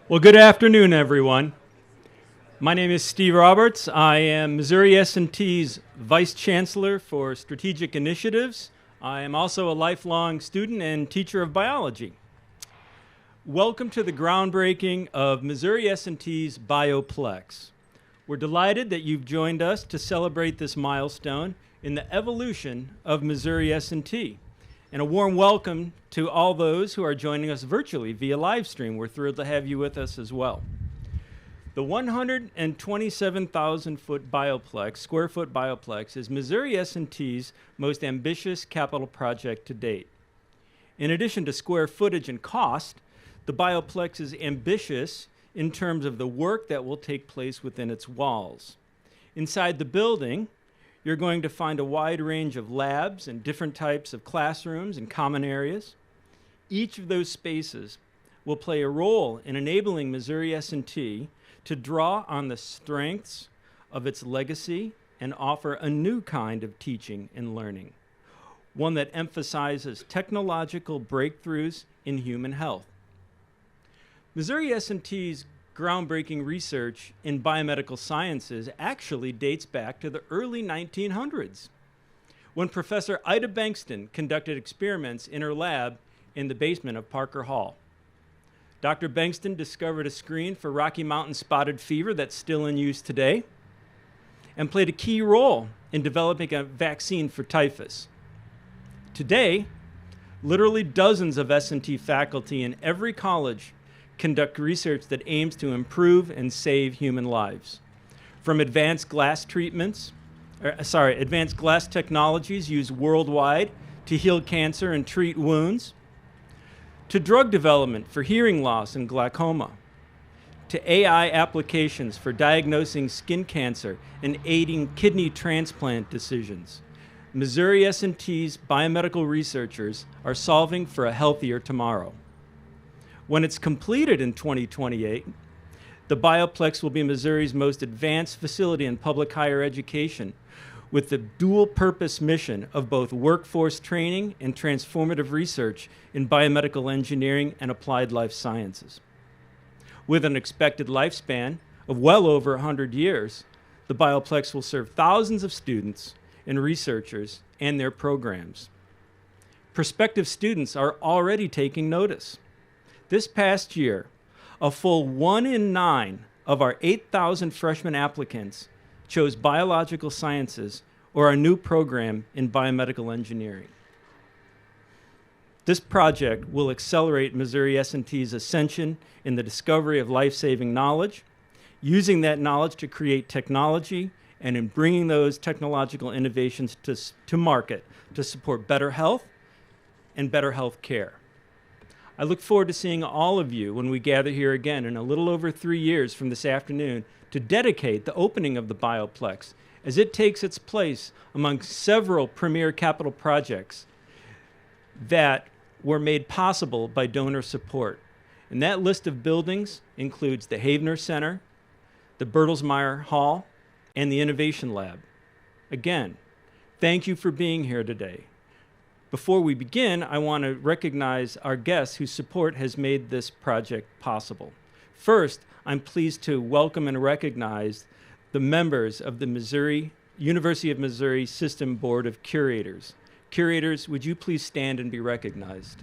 Well, good afternoon, everyone. My name is Steve Roberts. I am Missouri S&T's Vice Chancellor for Strategic Initiatives. I am also a lifelong student and teacher of biology. Welcome to the groundbreaking of Missouri S&T's Bioplex. We're delighted that you've joined us to celebrate this milestone in the evolution of Missouri S&T. And a warm welcome to all those who are joining us virtually via live stream. We're thrilled to have you with us as well. The 127,000 square foot Bioplex is Missouri S&T's most ambitious capital project to date. In addition to square footage and cost, the Bioplex is ambitious in terms of the work that will take place within its walls. Inside the building, you're going to find a wide range of labs and different types of classrooms and common areas. Each of those spaces will play a role in enabling Missouri S&T to draw on the strengths of its legacy and offer a new kind of teaching and learning, one that emphasizes technological breakthroughs in human health. Missouri S&T's groundbreaking research in biomedical sciences actually dates back to the early 1900s, when Professor Ida Bankston conducted experiments in her lab in the basement of Parker Hall. Dr. Bankston discovered a screen for Rocky Mountain spotted fever that's still in use today and played a key role in developing a vaccine for typhus. Today, literally dozens of S&T faculty in every college conduct research that aims to improve and save human lives. From advanced glass technologies used worldwide to heal cancer and treat wounds, to drug development for hearing loss and glaucoma, to AI applications for diagnosing skin cancer and aiding kidney transplant decisions. Missouri S&T's biomedical researchers are solving for a healthier tomorrow. When it's completed in 2028, the Bioplex will be Missouri's most advanced facility in public higher education, with the dual-purpose mission of both workforce training and transformative research in biomedical engineering and applied life sciences. With an expected lifespan of well over 100 years, the Bioplex will serve thousands of students and researchers and their programs. Prospective students are already taking notice. This past year, a full 1 in 9 of our 8,000 freshman applicants chose biological sciences or our new program in biomedical engineering. This project will accelerate Missouri S&T's ascension in the discovery of life-saving knowledge, using that knowledge to create technology, and in bringing those technological innovations to market to support better health and better health care. I look forward to seeing all of you when we gather here again in a little over 3 years from this afternoon to dedicate the opening of the Bioplex as it takes its place among several premier capital projects that were made possible by donor support. And that list of buildings includes the Havener Center, the Bertelsmeyer Hall, and the Innovation Lab. Again, thank you for being here today. Before we begin, I want to recognize our guests whose support has made this project possible. First, I'm pleased to welcome and recognize the members of the University of Missouri System Board of Curators. Curators, would you please stand and be recognized?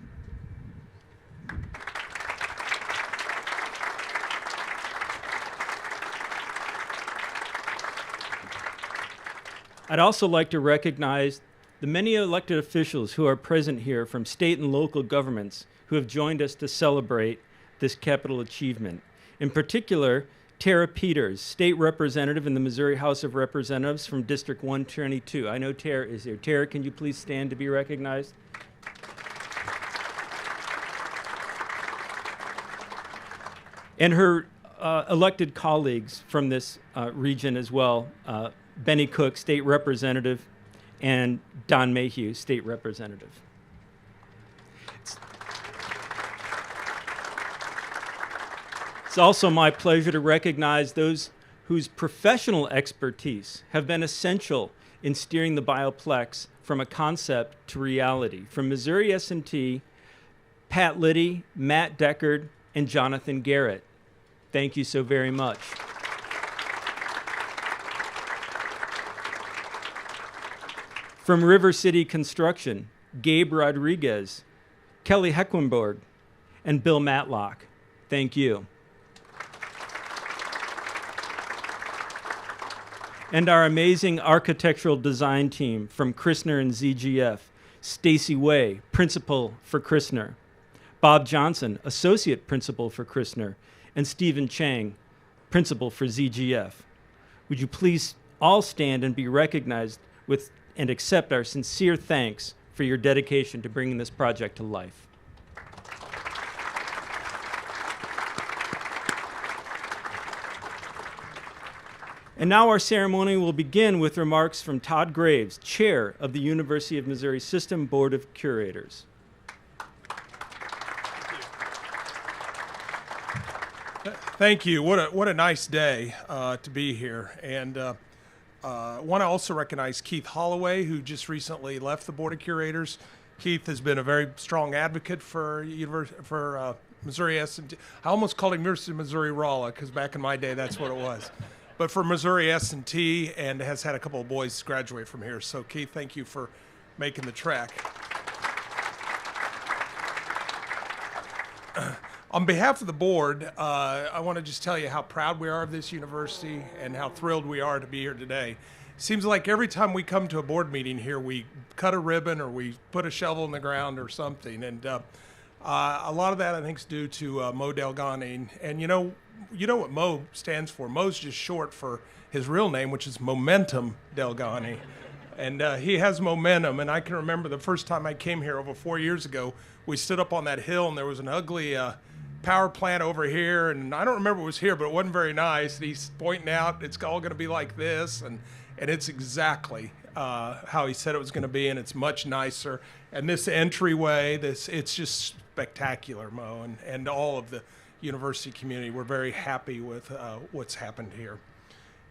I'd also like to recognize the many elected officials who are present here from state and local governments who have joined us to celebrate this capital achievement. In particular, Tara Peters, state representative in the Missouri House of Representatives from District 122. I know Tara is here. Tara, can you please stand to be recognized? And her elected colleagues from this region as well, Benny Cook, state representative, and Don Mayhew, state representative. It's also my pleasure to recognize those whose professional expertise have been essential in steering the Bioplex from a concept to reality. From Missouri S&T, Pat Liddy, Matt Deckard, and Jonathan Garrett. Thank you so very much. From River City Construction, Gabe Rodriguez, Kelly Hecklenborg, and Bill Matlock. Thank you. And our amazing architectural design team from Christner and ZGF, Stacy Way, Principal for Christner, Bob Johnson, Associate Principal for Christner, and Stephen Chang, Principal for ZGF. Would you please all stand and be recognized with and accept our sincere thanks for your dedication to bringing this project to life. And now our ceremony will begin with remarks from Todd Graves, Chair of the University of Missouri System Board of Curators. Thank you. What a nice day to be here. And I want to also recognize Keith Holloway, who just recently left the Board of Curators. Keith has been a very strong advocate for Missouri S&T. I almost called him University of Missouri-Rolla because back in my day that's what it was. But for Missouri S&T, and has had a couple of boys graduate from here. So Keith, thank you for making the trek. On behalf of the board, I want to just tell you how proud we are of this university and how thrilled we are to be here today. Seems like every time we come to a board meeting here, we cut a ribbon or we put a shovel in the ground or something. And a lot of that, I think, is due to Mo Dehghani. And you know what Mo stands for. Mo's just short for his real name, which is Momentum Dehghani. And he has momentum. And I can remember the first time I came here over 4 years ago, we stood up on that hill and there was an ugly power plant over here, and I don't remember what was here, but it wasn't very nice. And he's pointing out it's all going to be like this, and it's exactly how he said it was going to be, and it's much nicer. And this entryway, it's just spectacular, Mo, and all of the university community. We're very happy with what's happened here.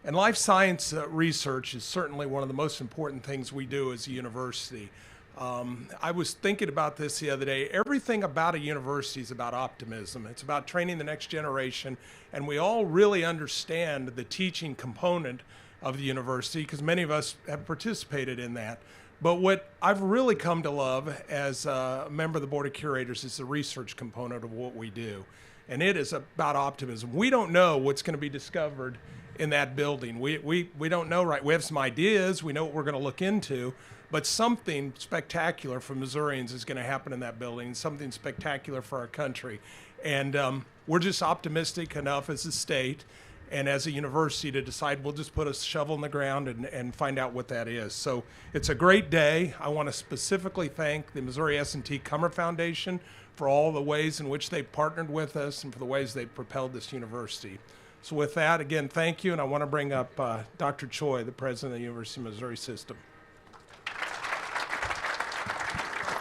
And life science research is certainly one of the most important things we do as a university. I was thinking about this the other day. Everything about a university is about optimism. It's about training the next generation, and we all really understand the teaching component of the university because many of us have participated in that. But what I've really come to love as a member of the Board of Curators is the research component of what we do, and it is about optimism. We don't know what's going to be discovered in that building. We don't know, right? We have some ideas. We know what we're going to look into. But something spectacular for Missourians is going to happen in that building, something spectacular for our country. And we're just optimistic enough as a state and as a university to decide we'll just put a shovel in the ground and find out what that is. So it's a great day. I want to specifically thank the Missouri S&T Cummer Foundation for all the ways in which they partnered with us and for the ways they propelled this university. So with that, again, thank you. And I want to bring up Dr. Choi, the president of the University of Missouri System.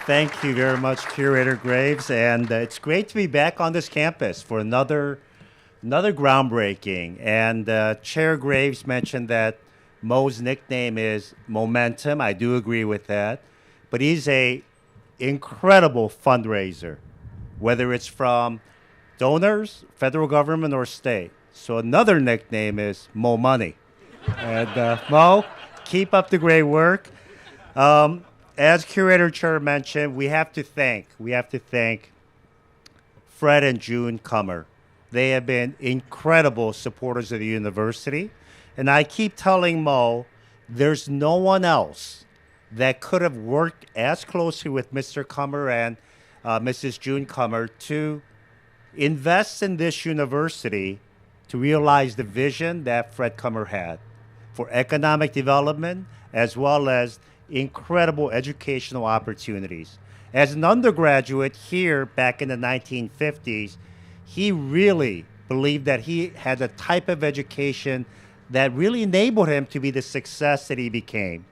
Thank you very much, Curator Graves, and it's great to be back on this campus for another groundbreaking. And Chair Graves mentioned that Mo's nickname is Momentum. I do agree with that, but he's a incredible fundraiser, whether it's from donors, federal government, or state. So another nickname is Mo Money. And Mo, keep up the great work. As Curator Chair mentioned, we have to thank Fred and June Cummer. They have been incredible supporters of the university. And I keep telling Mo, there's no one else that could have worked as closely with Mr. Cummer and Mrs. June Cummer to invest in this university to realize the vision that Fred Cummer had for economic development as well as incredible educational opportunities. As an undergraduate here back in the 1950s, he really believed that he had a type of education that really enabled him to be the success that he became.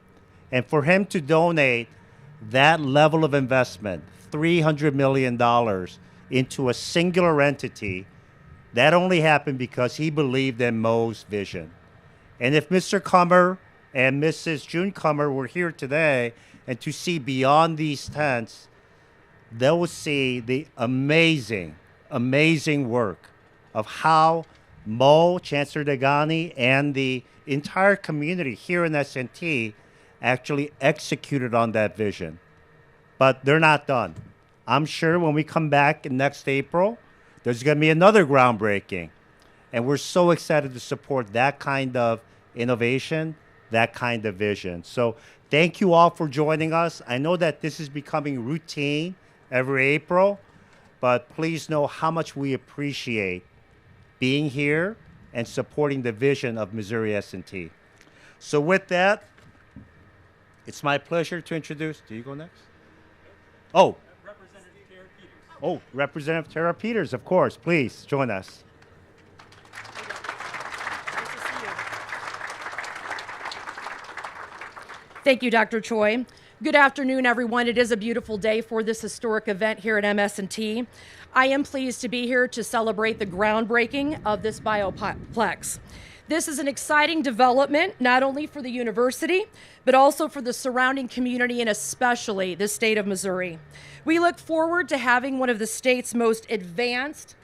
And for him to donate that level of investment, $300 million, into a singular entity, that only happened because he believed in Mo's vision. And if Mr. Cummer and Mrs. June Cummer were here today and to see beyond these tents, they will see the amazing, amazing work of how Mo, Chancellor Dehghani, and the entire community here in S&T actually executed on that vision. But they're not done. I'm sure when we come back next April, there's going to be another groundbreaking. And we're so excited to support that kind of innovation, that kind of vision. So thank you all for joining us. I know that this is becoming routine every April, but please know how much we appreciate being here and supporting the vision of Missouri S&T. So with that, it's my pleasure to introduce, do you go next? Oh. Representative Tara Peters. Oh, Representative Tara Peters, of course. Please join us. Thank you, Dr. Choi. Good afternoon, everyone. It is a beautiful day for this historic event here at MS&T. I am pleased to be here to celebrate the groundbreaking of this Bioplex. This is an exciting development, not only for the university, but also for the surrounding community and especially the state of Missouri. We look forward to having one of the state's most advanced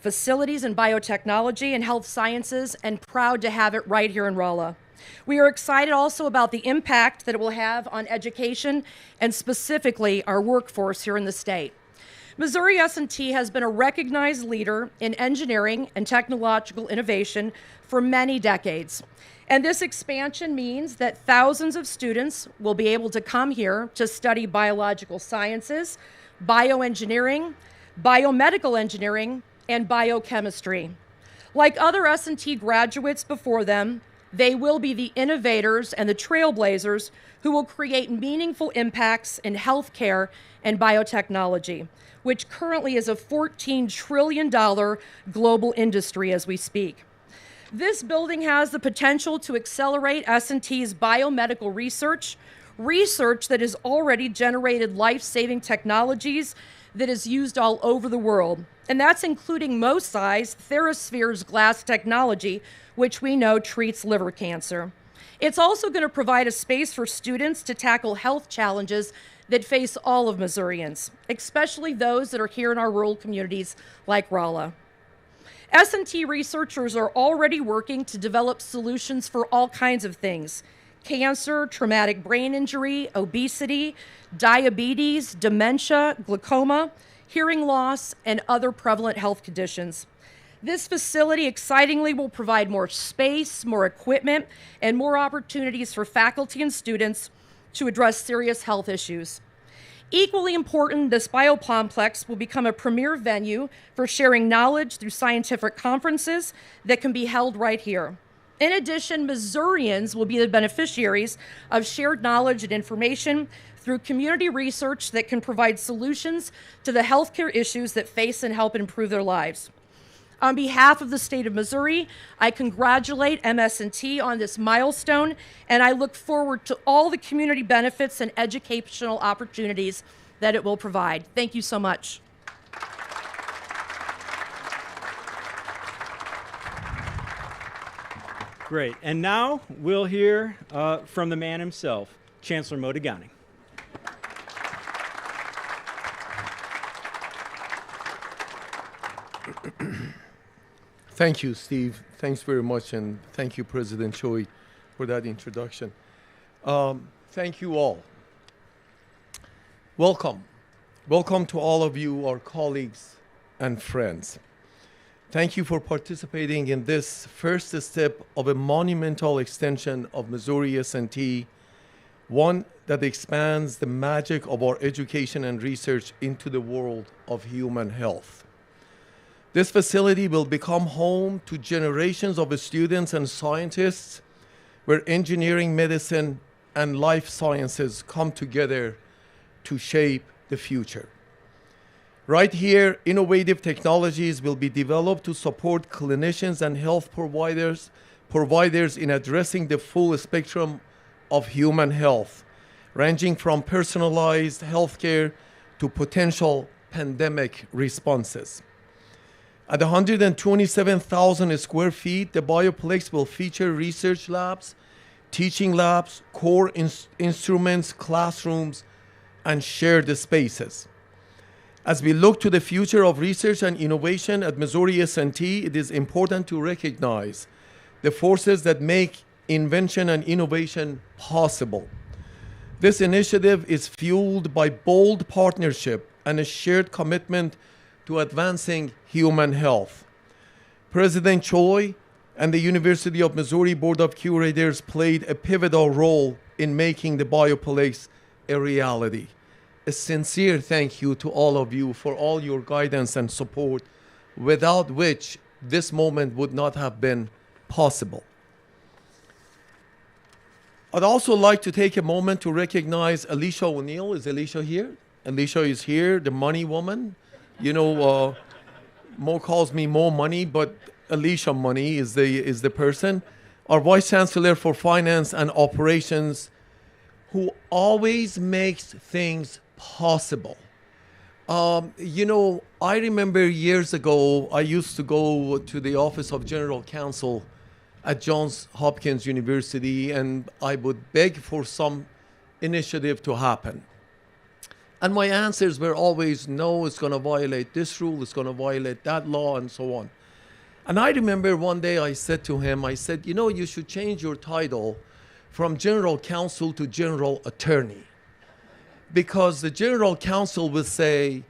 facilities in biotechnology and health sciences, and proud to have it right here in Rolla. We are excited also about the impact that it will have on education and specifically our workforce here in the state. Missouri S&T has been a recognized leader in engineering and technological innovation for many decades. And this expansion means that thousands of students will be able to come here to study biological sciences, bioengineering, biomedical engineering, and biochemistry. Like other S&T graduates before them, they will be the innovators and the trailblazers who will create meaningful impacts in healthcare and biotechnology, which currently is a $14 trillion global industry as we speak. This building has the potential to accelerate S&T's biomedical research that has already generated life-saving technologies that is used all over the world. And that's including MoSci's TheraSphere's glass technology, which we know treats liver cancer. It's also going to provide a space for students to tackle health challenges that face all of Missourians, especially those that are here in our rural communities like Rolla. S&T researchers are already working to develop solutions for all kinds of things: cancer, traumatic brain injury, obesity, diabetes, dementia, glaucoma, hearing loss, and other prevalent health conditions. This facility excitingly will provide more space, more equipment, and more opportunities for faculty and students to address serious health issues. Equally important, this Bioplex will become a premier venue for sharing knowledge through scientific conferences that can be held right here. In addition, Missourians will be the beneficiaries of shared knowledge and information through community research that can provide solutions to the healthcare issues that face and help improve their lives. On behalf of the state of Missouri, I congratulate MS&T on this milestone, and I look forward to all the community benefits and educational opportunities that it will provide. Thank you so much. Great. And now we'll hear from the man himself, Chancellor Mo Dehghani. Thank you, Steve. Thanks very much, and thank you, President Choi, for that introduction. Thank you all. Welcome. Welcome to all of you, our colleagues and friends. Thank you for participating in this first step of a monumental extension of Missouri S&T, one that expands the magic of our education and research into the world of human health. This facility will become home to generations of students and scientists, where engineering, medicine, and life sciences come together to shape the future. Right here, innovative technologies will be developed to support clinicians and health providers in addressing the full spectrum of human health, ranging from personalized healthcare to potential pandemic responses. At 127,000 square feet, the Bioplex will feature research labs, teaching labs, core instruments, classrooms, and shared spaces. As we look to the future of research and innovation at Missouri S&T, it is important to recognize the forces that make invention and innovation possible. This initiative is fueled by bold partnership and a shared commitment to advancing human health. President Choi and the University of Missouri Board of Curators played a pivotal role in making the Bioplex a reality. A sincere thank you to all of you for all your guidance and support, without which this moment would not have been possible. I'd also like to take a moment to recognize Alysha O'Neill. Is Alysha here? Alysha is here, the money woman. You know, Mo calls me Mo Money, but Alysha Money is the person. Our Vice Chancellor for Finance and Operations, who always makes things possible. You know, I remember years ago, I used to go to the Office of General Counsel at Johns Hopkins University, and I would beg for some initiative to happen. And my answers were always, no, it's going to violate this rule, it's going to violate that law, and so on. And I remember one day I said to him, I said, you know, you should change your title from General Counsel to General Attorney. Because the General Counsel will say,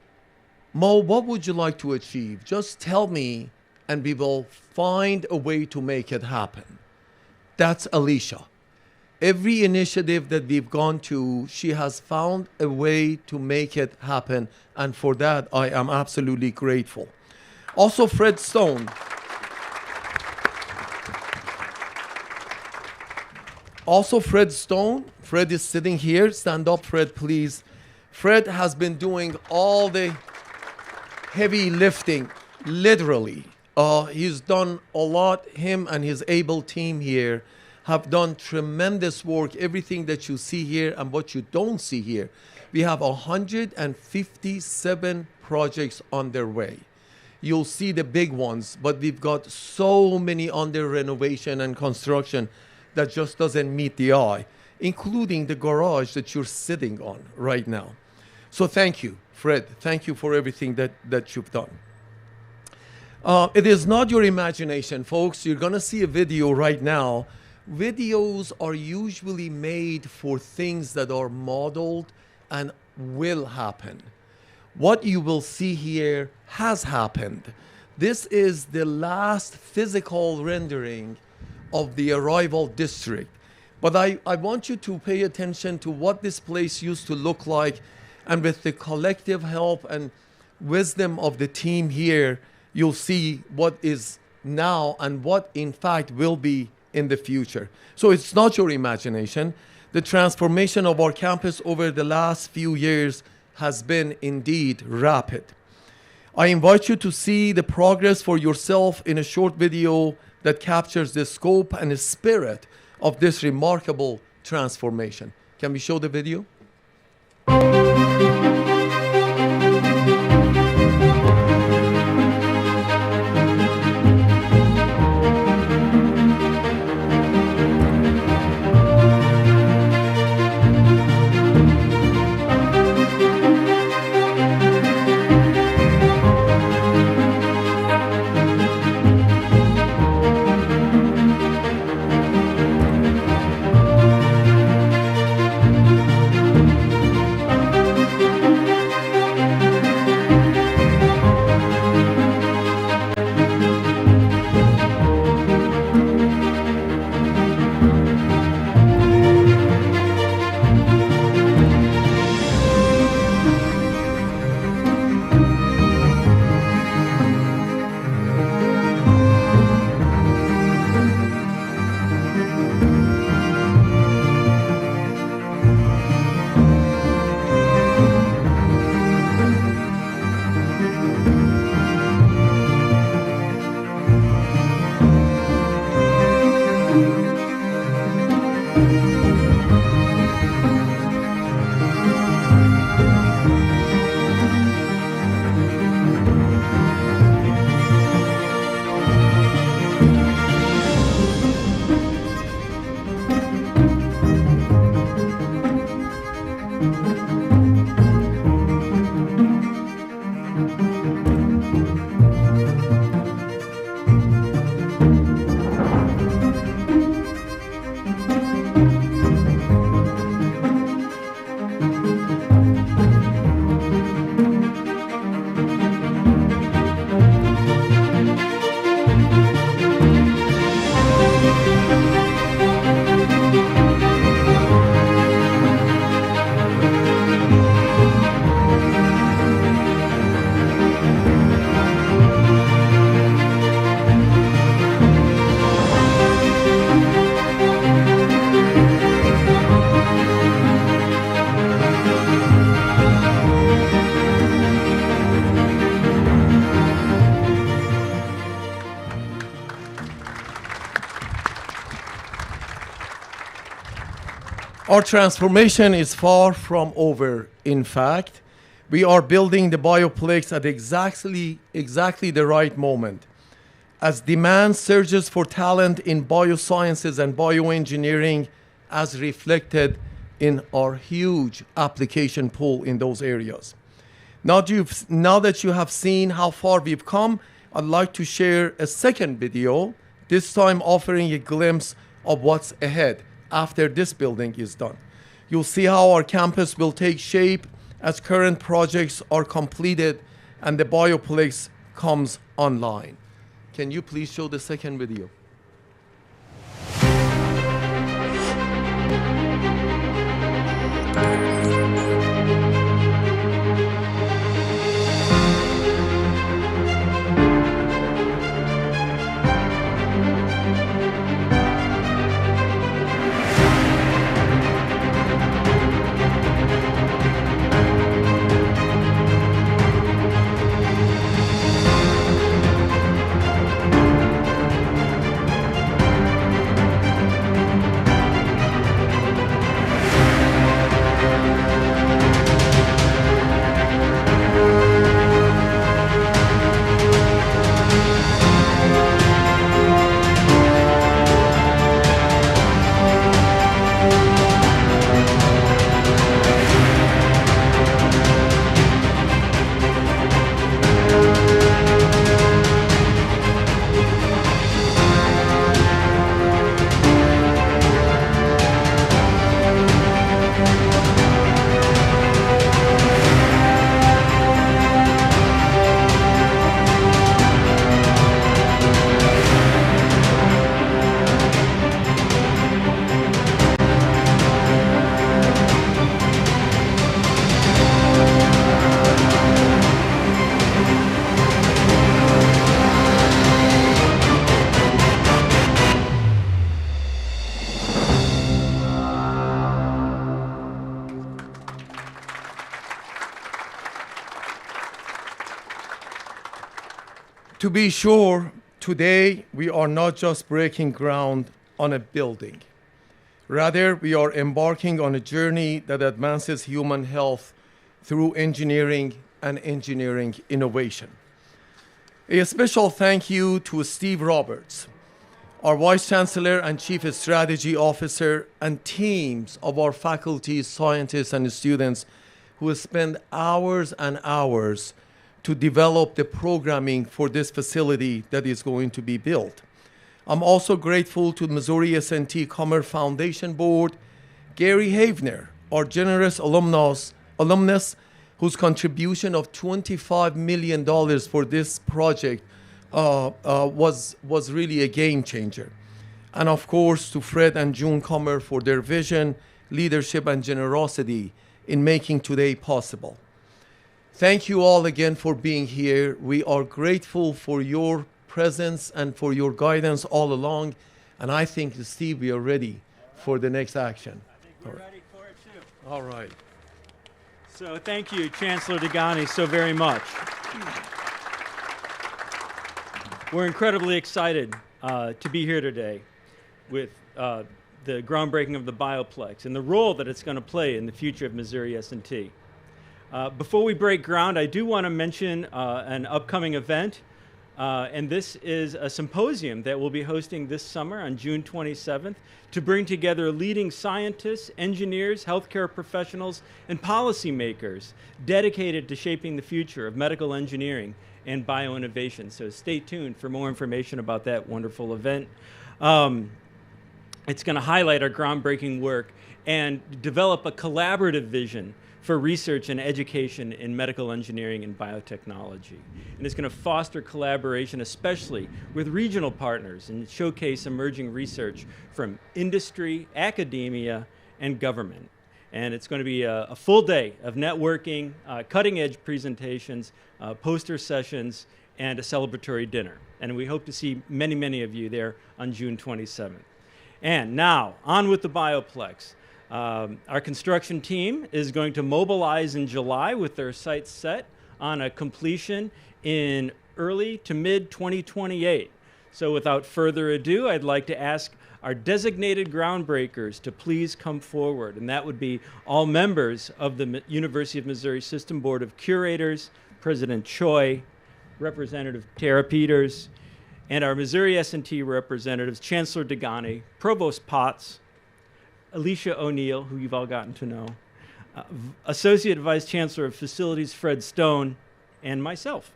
Mo, what would you like to achieve? Just tell me, and we will find a way to make it happen. That's Alysha. Every initiative that we've gone to, she has found a way to make it happen. And for that, I am absolutely grateful. Also, Fred Stone. Fred is sitting here. Stand up, Fred, please. Fred has been doing all the heavy lifting, literally. He's done a lot. Him and his able team here have done tremendous work. Everything that you see here and what you don't see here. We have 157 projects on their way. You'll see the big ones, but we've got so many under renovation and construction that just doesn't meet the eye, including the garage that you're sitting on right now. So thank you, Fred. Thank you for everything that you've done. It is not your imagination, folks. You're going to see a video right now. Videos are usually made for things that are modeled and will happen. What you will see here has happened. This is the last physical rendering of the arrival district. But I want you to pay attention to what this place used to look like, and with the collective help and wisdom of the team here, you'll see what is now and what in fact will be in the future. So it's not your imagination. The transformation of our campus over the last few years has been indeed rapid. I invite you to see the progress for yourself in a short video that captures the scope and the spirit of this remarkable transformation. Can we show the video? Our transformation is far from over. In fact, we are building the Bioplex at exactly the right moment. As demand surges for talent in biosciences and bioengineering, as reflected in our huge application pool in those areas. Now that you have seen how far we've come, I'd like to share a second video, this time offering a glimpse of what's ahead after this building is done. You'll see how our campus will take shape as current projects are completed and the Bioplex comes online. Can you please show the second video? To be sure, today we are not just breaking ground on a building. Rather, we are embarking on a journey that advances human health through engineering and engineering innovation. A special thank you to Steve Roberts, our Vice Chancellor and Chief Strategy Officer, and teams of our faculty, scientists, and students who spend hours and hours to develop the programming for this facility that is going to be built. I'm also grateful to the Missouri S&T Commerce Foundation Board, Gary Havner, our generous alumnus, whose contribution of $25 million for this project was really a game changer. And of course, to Fred and June Comer for their vision, leadership, and generosity in making today possible. Thank you all again for being here. We are grateful for your presence and for your guidance all along. And I think, Steve, we are ready for the next action. I think we're ready for it too. All right. So thank you, Chancellor Dehghani, so very much. We're incredibly excited to be here today with the groundbreaking of the Bioplex and the role that it's going to play in the future of Missouri S&T. Before we break ground, I do want to mention an upcoming event, and this is a symposium that we'll be hosting this summer on June 27th to bring together leading scientists, engineers, healthcare professionals, and policymakers dedicated to shaping the future of medical engineering and bioinnovation. So stay tuned for more information about that wonderful event. It's going to highlight our groundbreaking work and develop a collaborative vision for research and education in medical engineering and biotechnology. And it's going to foster collaboration, especially with regional partners, and showcase emerging research from industry, academia, and government. And it's going to be a full day of networking, cutting-edge presentations, poster sessions, and a celebratory dinner. And we hope to see many, many of you there on June 27th. And now, on with the Bioplex. Our construction team is going to mobilize in July with their sights set on a completion in early to mid 2028. So without further ado, I'd like to ask our designated groundbreakers to please come forward. And that would be all members of the University of Missouri System Board of Curators, President Choi, Representative Tara Peters, and our Missouri S&T representatives, Chancellor Dehghani, Provost Potts, Alysha O'Neill, who you've all gotten to know, Associate Vice Chancellor of Facilities Fred Stone, and myself.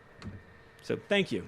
So thank you.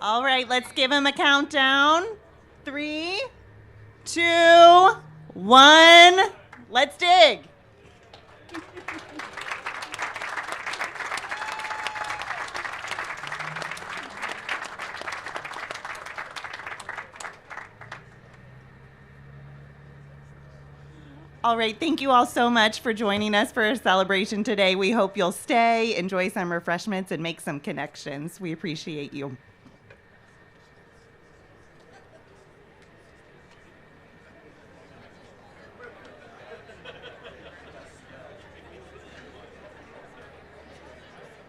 All right, let's give him a countdown. 3, 2, 1. Let's dig. All right, thank you all so much for joining us for our celebration today. We hope you'll stay, enjoy some refreshments, and make some connections. We appreciate you.